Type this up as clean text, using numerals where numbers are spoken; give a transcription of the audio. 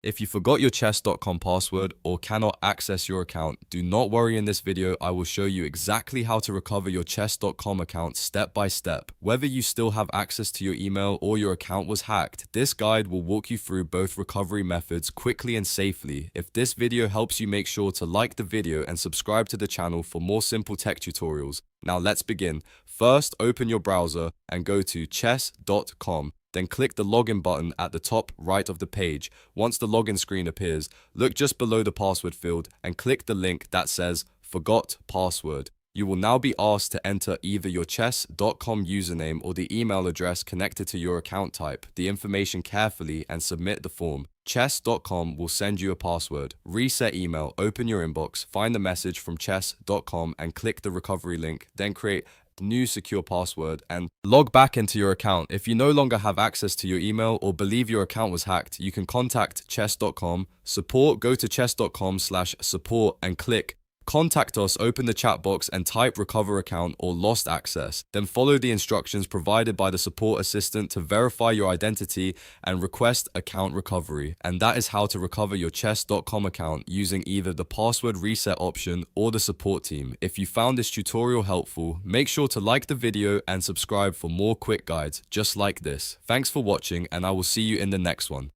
If you forgot your chess.com password or cannot access your account, do not worry. In this video, I will show you exactly how to recover your chess.com account step by step. Whether you still have access to your email or your account was hacked, this guide will walk you through both recovery methods quickly and safely. If this video helps you, make sure to like the video and subscribe to the channel for more simple tech tutorials. Now let's begin. First, open your browser and go to chess.com. Then click the login button at the top right of the page. Once the login screen appears, look just below the password field and click the link that says Forgot Password. You will now be asked to enter either your chess.com username or the email address connected to your account. Type the information carefully and submit the form. Chess.com will send you a password. Reset email, open your inbox, find the message from chess.com and click the recovery link. Then create new secure password and log back into your account. If you no longer have access to your email or believe your account was hacked, you can contact chess.com support. Go to chess.com/support and click Contact Us, open the chat box and type recover account or lost access. Then follow the instructions provided by the support assistant to verify your identity and request account recovery. And that is how to recover your chess.com account using either the password reset option or the support team. If you found this tutorial helpful, make sure to like the video and subscribe for more quick guides just like this. Thanks for watching and I will see you in the next one.